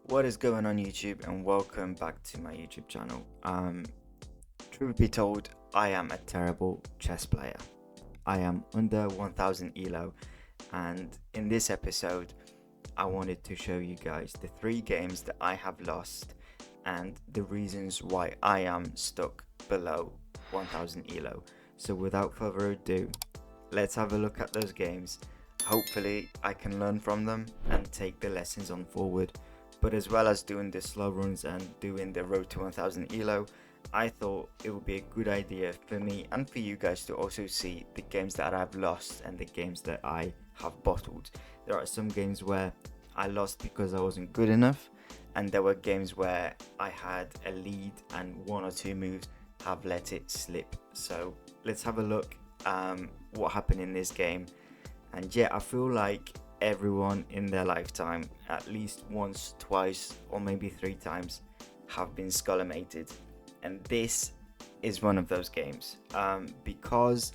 What is going on YouTube, and welcome back to my YouTube channel. Truth be told, I am a terrible chess player. I am under 1000 elo, and in this episode I wanted to show you guys the 3 games that I have lost and the reasons why I am stuck below 1000 elo. So without further ado, let's have a look at those games. Hopefully I can learn from them and take the lessons on forward. But as well as doing the slow runs and doing the road to 1000 elo, I thought it would be a good idea for me and for you guys to also see the games that I've lost and the games that I have bottled. There are some games where I lost because I wasn't good enough, and there were games where I had a lead and 1 or 2 moves have let it slip. So let's have a look what happened in this game. And yeah, I feel like everyone in their lifetime at least once, twice, or maybe 3 times have been skullamated, and this is one of those games because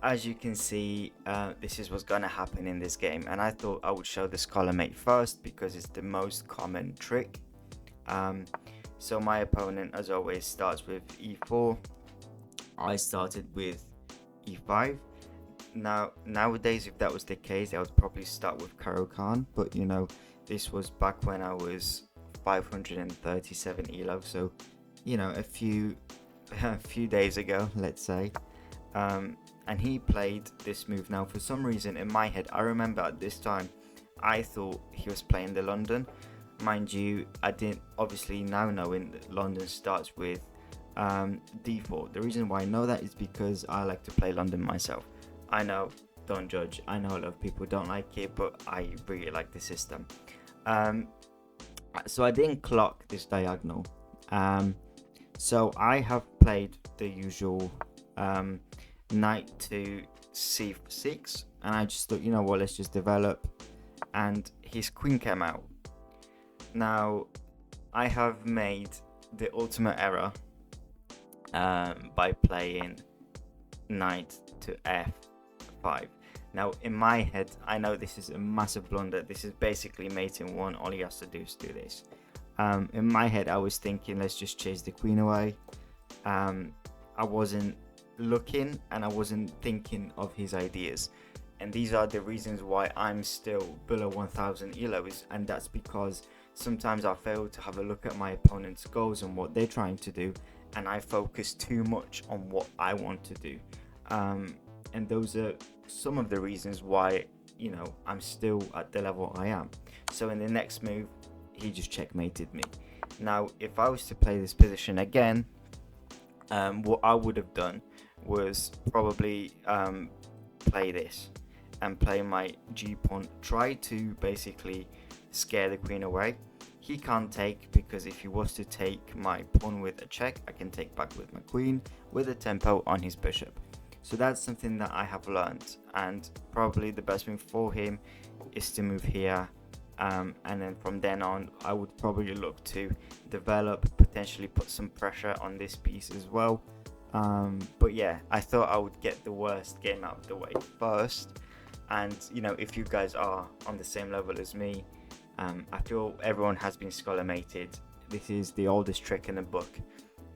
as you can see, this is what's gonna happen in this game, and I thought I would show the skullamate first because it's the most common trick. So my opponent, as always, starts with e4. I started with e5. Now, nowadays, if that was the case, I would probably start with Caro-Kann, but this was back when I was 537 elo, so a few days ago, let's say. And he played this move. Now, for some reason in my head, I remember at this time I thought he was playing the London. Mind you, I didn't, obviously now knowing that London starts with d4. The reason why I know that is because I like to play London myself. I know, don't judge. I know a lot of people don't like it, but I really like the system. So I didn't clock this diagonal. So I have played the usual knight to c6, and I just thought, what, let's just develop. And his queen came out. Now, I have made the ultimate error by playing knight to f5. Now, in my head, I know this is a massive blunder. This is basically mate in one. All he has to do is do this. In my head, I was thinking, let's just chase the queen away. I wasn't looking and I wasn't thinking of his ideas. And these are the reasons why I'm still below 1000 elos. And that's because sometimes I fail to have a look at my opponent's goals and what they're trying to do, and I focus too much on what I want to do. And those are some of the reasons why I'm still at the level I am. So in the next move, he just checkmated me. Now, if I was to play this position again, what I would have done was probably play this and play my g pawn, try to basically scare the queen away. He can't take, because if he was to take my pawn with a check, I can take back with my queen with a tempo on his bishop. So that's something that I have learned, and probably the best move for him is to move here, and then from then on I would probably look to develop, potentially put some pressure on this piece as well. But yeah, I thought I would get the worst game out of the way first, and if you guys are on the same level as me, I feel everyone has been skullamated. This is the oldest trick in the book,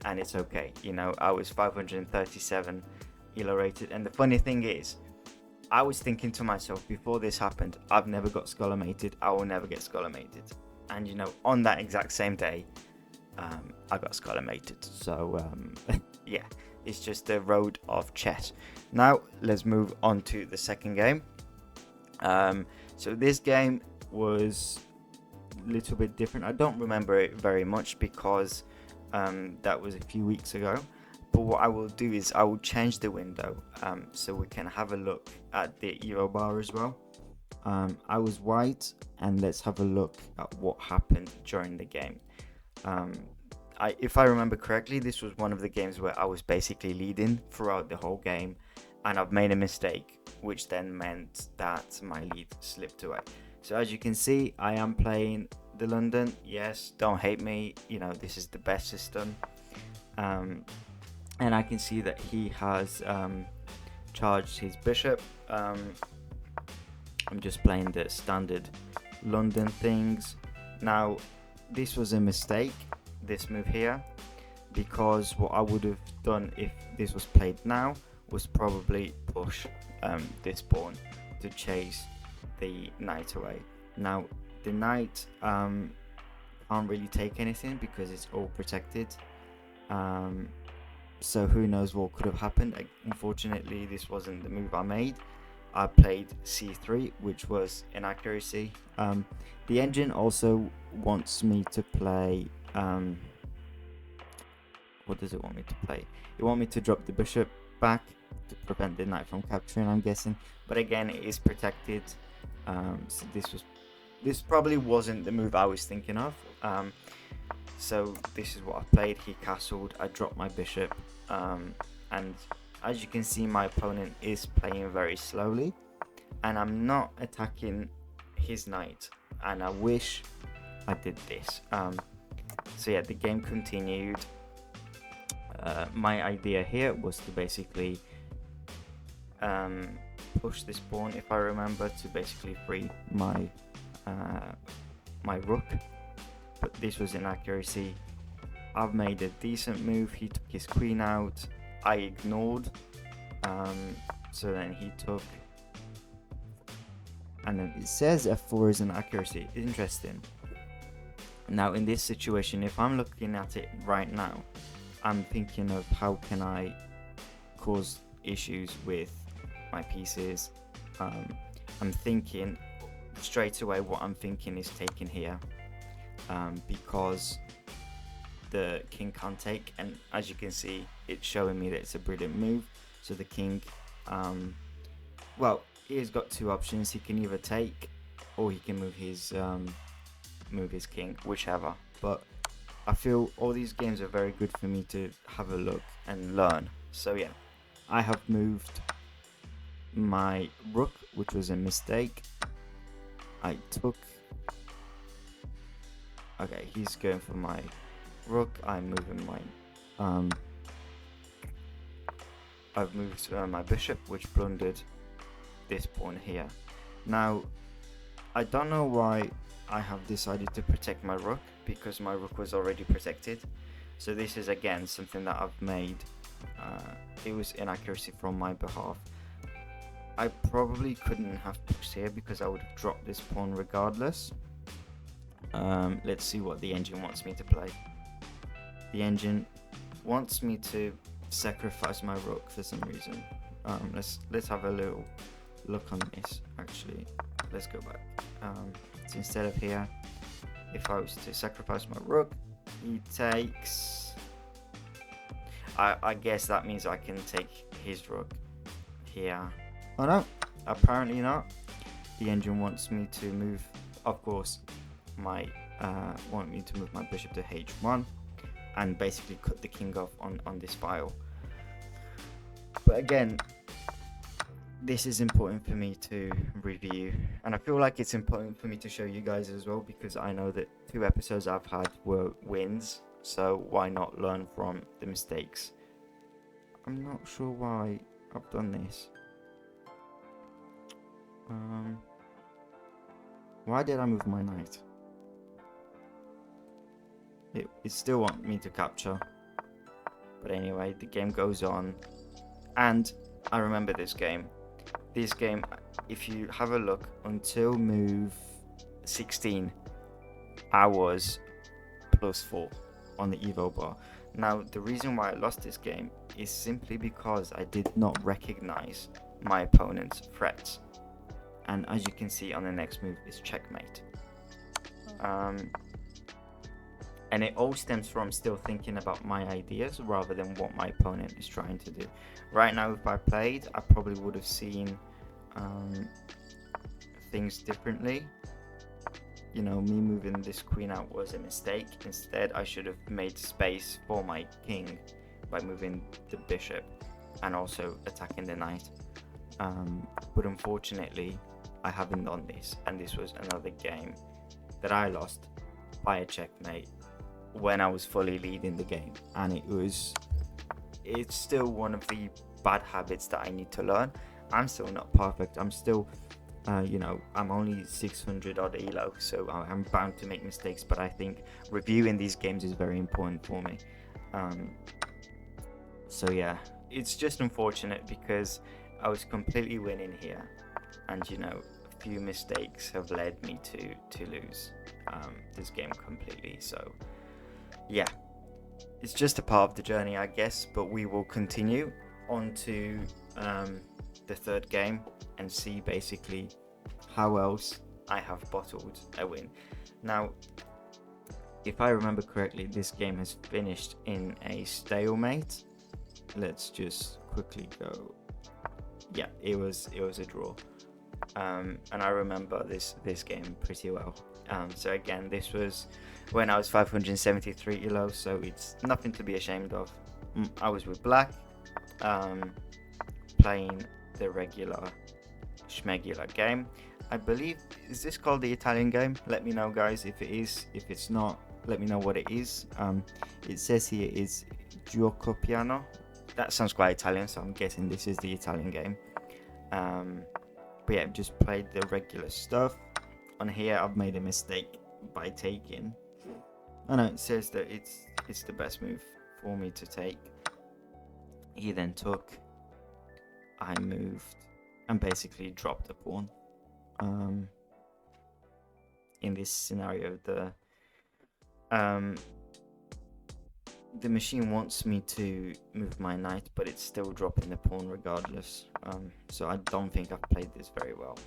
and it's okay. I was 537 elo rated, and the funny thing is, I was thinking to myself before this happened, I've never got skullamated, I will never get skullamated. And on that exact same day, I got skullamated. So yeah, it's just the road of chess. Now let's move on to the second game. So this game was a little bit different. I don't remember it very much because that was a few weeks ago. But what I will do is I will change the window so we can have a look at the Euro bar as well. I was white, and let's have a look at what happened during the game. If I remember correctly, this was one of the games where I was basically leading throughout the whole game, and I've made a mistake, which then meant that my lead slipped away. So as you can see, I am playing the London. Yes, don't hate me, this is the best system. And I can see that he has charged his bishop. I'm just playing the standard London things. Now, this was a mistake, this move here, because what I would have done if this was played now was probably push this pawn to chase the knight away. Now, the knight can't really take anything because it's all protected. So who knows what could have happened. Unfortunately, this wasn't the move I made. I played c3, which was inaccuracy. The engine also wants me to play. What does it want me to play? It wants me to drop the bishop back to prevent the knight from capturing, I'm guessing. But again, it is protected. So this probably wasn't the move I was thinking of. So this is what I played. He castled. I dropped my bishop, and as you can see, my opponent is playing very slowly, and I'm not attacking his knight. And I wish I did this. So yeah, the game continued. My idea here was to basically push this pawn, if I remember, to basically free my my rook. But this was inaccuracy. I've made a decent move. He took his queen out. I ignored. So then he took, and then it says f4 is an accuracy. Interesting. Now in this situation, if I'm looking at it right now, I'm thinking of how can I cause issues with my pieces. I'm thinking straight away, what I'm thinking is taking here, because the king can't take, and as you can see, it's showing me that it's a brilliant move. So the king, well, he's got two options. He can either take, or he can move his king, whichever. But I feel all these games are very good for me to have a look and learn. So yeah, I have moved my rook, which was a mistake. I took, okay, he's going for my rook. I'm moving mine. I've moved my bishop, which plundered this pawn here. Now, I don't know why I have decided to protect my rook, because my rook was already protected. So this is again something that I've made. It was inaccuracy from my behalf. I probably couldn't have pushed here because I would have dropped this pawn regardless. Let's see what the engine wants me to play. The engine wants me to sacrifice my rook for some reason. Let's have a little look on this. Actually, let's go back. So instead of here, if I was to sacrifice my rook, he takes. I guess that means I can take his rook here. Oh no, apparently not. The engine wants me to move, of course, want me to move my bishop to h1 and basically cut the king off on this file. But again, this is important for me to review, and I feel like it's important for me to show you guys as well, because I know that 2 episodes I've had were wins, so why not learn from the mistakes? I'm not sure why I've done this. Why did I move my knight? It still wants me to capture. But anyway, the game goes on. And I remember this game. This game, if you have a look, until move 16, I was +4 on the Evo bar. Now, the reason why I lost this game is simply because I did not recognize my opponent's threats. And as you can see on the next move is checkmate. And it all stems from still thinking about my ideas rather than what my opponent is trying to do. Right now, if I played, I probably would have seen things differently. You know, me moving this queen out was a mistake. Instead, I should have made space for my king by moving the bishop and also attacking the knight. But unfortunately, I haven't done this, and this was another game that I lost by a checkmate when I was fully leading the game, and it's still one of the bad habits that I need to learn. I'm still not perfect. I'm still I'm only 600 odd elo, so I'm bound to make mistakes, but I think reviewing these games is very important for me. So yeah, it's just unfortunate because I was completely winning here, and a few mistakes have led me to lose this game completely. So yeah, it's just a part of the journey, I guess, but we will continue on to the third game and see basically how else I have bottled a win. Now, if I remember correctly, this game has finished in a stalemate. Let's just quickly go. Yeah, it was a draw. And I remember this game pretty well. So again, this was when I was 573 elo, so it's nothing to be ashamed of. I was with Black, playing the regular schmegular game. I believe, is this called the Italian game? Let me know, guys, if it is. If it's not, let me know what it is. It says here is Gioco Piano. That sounds quite Italian, so I'm guessing this is the Italian game. But yeah, I've just played the regular stuff. On here, I've made a mistake by taking. I know it says that it's the best move for me to take. He then took. I moved and basically dropped a pawn. In this scenario, the machine wants me to move my knight, but it's still dropping the pawn regardless. So I don't think I've played this very well.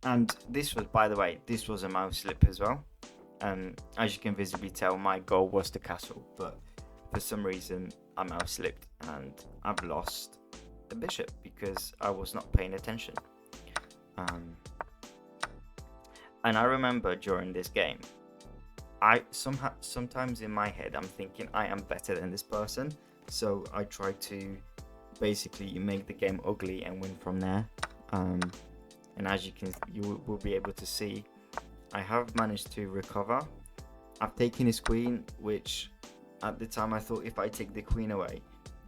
And this was, by the way, this was a mouse slip as well. As you can visibly tell, my goal was the castle, but for some reason I mouse slipped and I've lost the bishop because I was not paying attention. And I remember during this game, sometimes in my head I'm thinking I am better than this person, so I try to basically make the game ugly and win from there. And as you will be able to see, I have managed to recover. I've taken his queen, which at the time I thought if I take the queen away,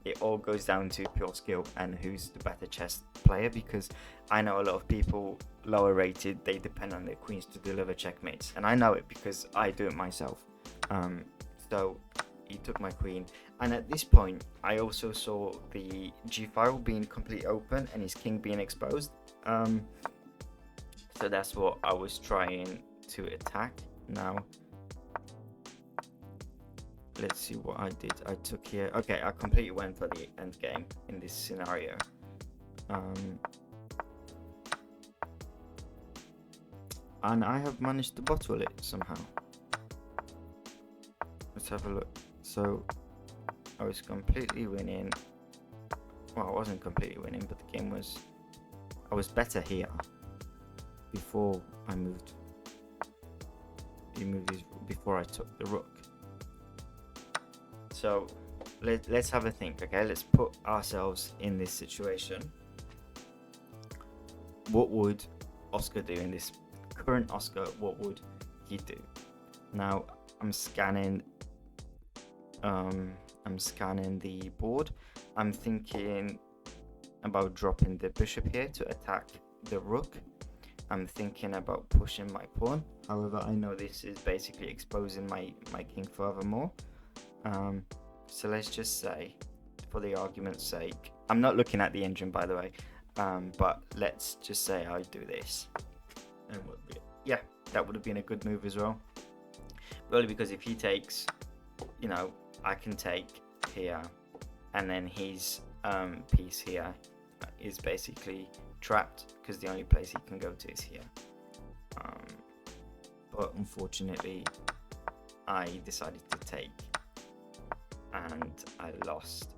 it all goes down to pure skill and who's the better chess player, because I know a lot of people lower rated, they depend on their queens to deliver checkmates, and I know it because I do it myself. So he took my queen, and at this point I also saw the g-file being completely open and his king being exposed. So that's what I was trying to attack. Now let's see what I did. I took here. Okay, I completely went for the end game in this scenario. And I have managed to bottle it somehow. Let's have a look. So I was completely winning. Well, I wasn't completely winning, but the game was, I was better here before I moved. He moved his, before I took the rook. So let's have a think, okay? Let's put ourselves in this situation. What would Oscar do in this current Oscar? What would he do? Now I'm scanning the board. I'm thinking about dropping the bishop here to attack the rook. I'm thinking about pushing my pawn. However, I know this is basically exposing my king furthermore. So let's just say, for the argument's sake, I'm not looking at the engine, by the way, but let's just say I do this, and yeah, that would have been a good move as well. Really, because if he takes, I can take here, and then his piece here is basically trapped because the only place he can go to is here. But unfortunately, I decided to take, and I lost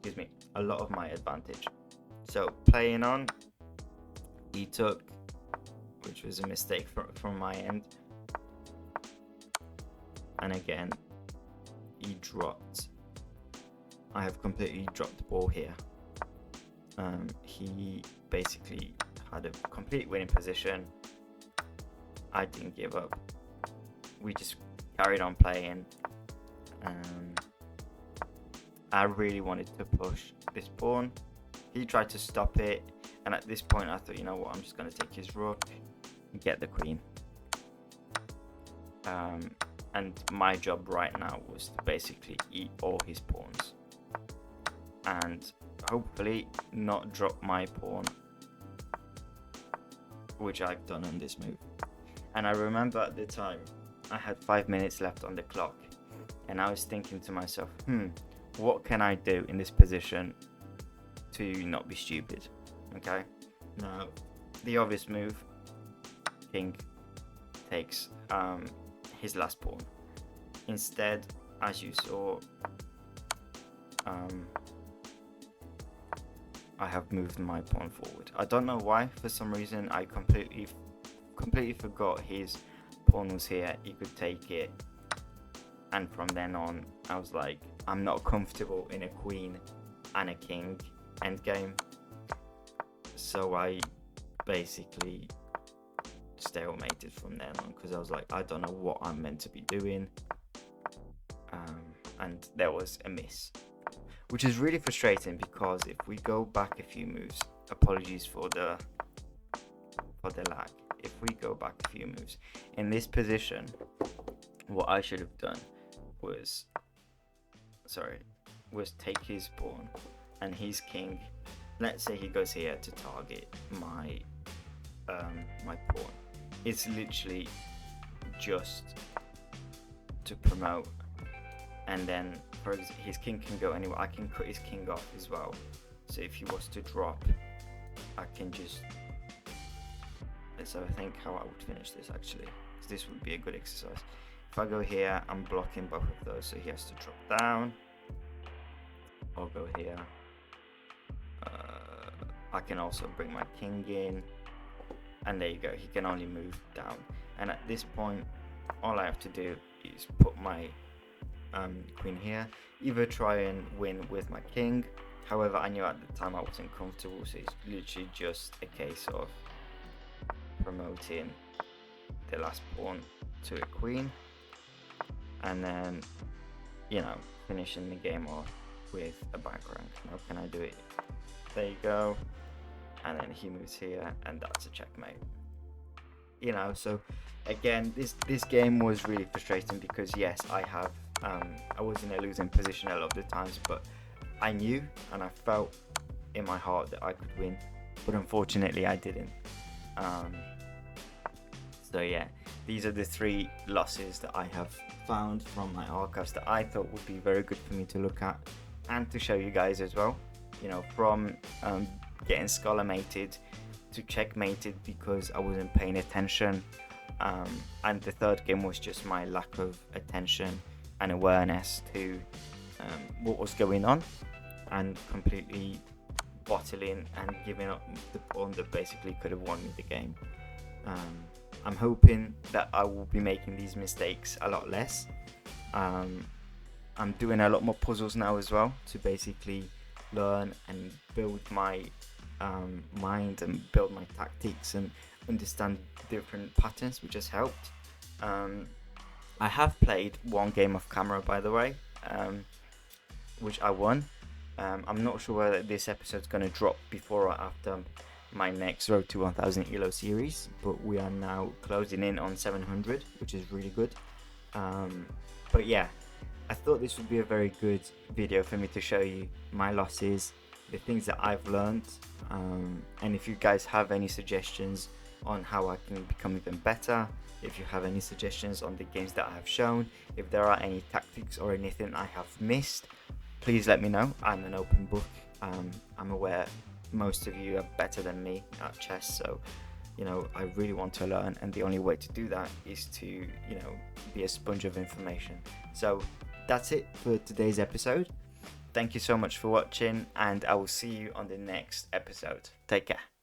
excuse me, a lot of my advantage. So playing on, he took, which was a mistake from my end, and again he dropped. I have completely dropped the ball here. He basically had a complete winning position. I didn't give up. We just carried on playing. I really wanted to push this pawn. He tried to stop it, And at this point I thought, you know what, I'm just going to take his rook and get the queen. And my job right now was to basically eat all his pawns and hopefully not drop my pawn, which I've done on this move. And I remember at the time I had 5 minutes left on the clock, and I was thinking to myself, what can I do in this position to not be stupid? Okay, now the obvious move, king takes his last pawn. Instead, as you saw, I have moved my pawn forward. I don't know why. For some reason, I completely forgot his pawn was here. He could take it, and from then on, I was like, I'm not comfortable in a queen and a king endgame. So I basically stalemated from then on, because I was like, I don't know what I'm meant to be doing, and there was a miss, which is really frustrating, because if we go back a few moves, apologies for the lag, if we go back a few moves in this position, what I should have done was take his pawn and his king. Let's say he goes here to target my my pawn. It's literally just to promote, and then his king can go anywhere. I can cut his king off as well, so if he was to drop, I can just, let's have a think how I would finish this actually, because this would be a good exercise. If I go here, I'm blocking both of those, so he has to drop down. I'll go here. I can also bring my king in, and there you go, he can only move down. And at this point, all I have to do is put my queen here, either try and win with my king. However, I knew at the time I wasn't comfortable, so it's literally just a case of promoting the last pawn to a queen, and then, you know, finishing the game off with a back rank. Now can I do it? There you go. And then he moves here, and that's a checkmate. You know, so again, this game was really frustrating, because yes, I was in a losing position a lot of the times, but I knew and I felt in my heart that I could win, but unfortunately I didn't. So yeah, these are the 3 losses that I have found from my archives that I thought would be very good for me to look at and to show you guys as well. You know, from getting scholar-mated to checkmated because I wasn't paying attention, and the third game was just my lack of attention and awareness to what was going on, and completely bottling and giving up the pawn that basically could have won me the game. I'm hoping that I will be making these mistakes a lot less. I'm doing a lot more puzzles now as well, to basically learn and build my mind and build my tactics and understand different patterns, which has helped. I have played one game of camera, by the way, which I won. I'm not sure whether this episode's going to drop before or after my next Road to 1000 ELO series, but we are now closing in on 700, which is really good. But yeah, I thought this would be a very good video for me to show you my losses, the things that I've learned, and if you guys have any suggestions on how I can become even better, if you have any suggestions on the games that I have shown, if there are any tactics or anything I have missed, please let me know. I'm an open book. I'm aware most of you are better than me at chess, so you know, I really want to learn, and the only way to do that is to, you know, be a sponge of information. So that's it for today's episode. Thank you so much for watching, and I will see you on the next episode. Take care.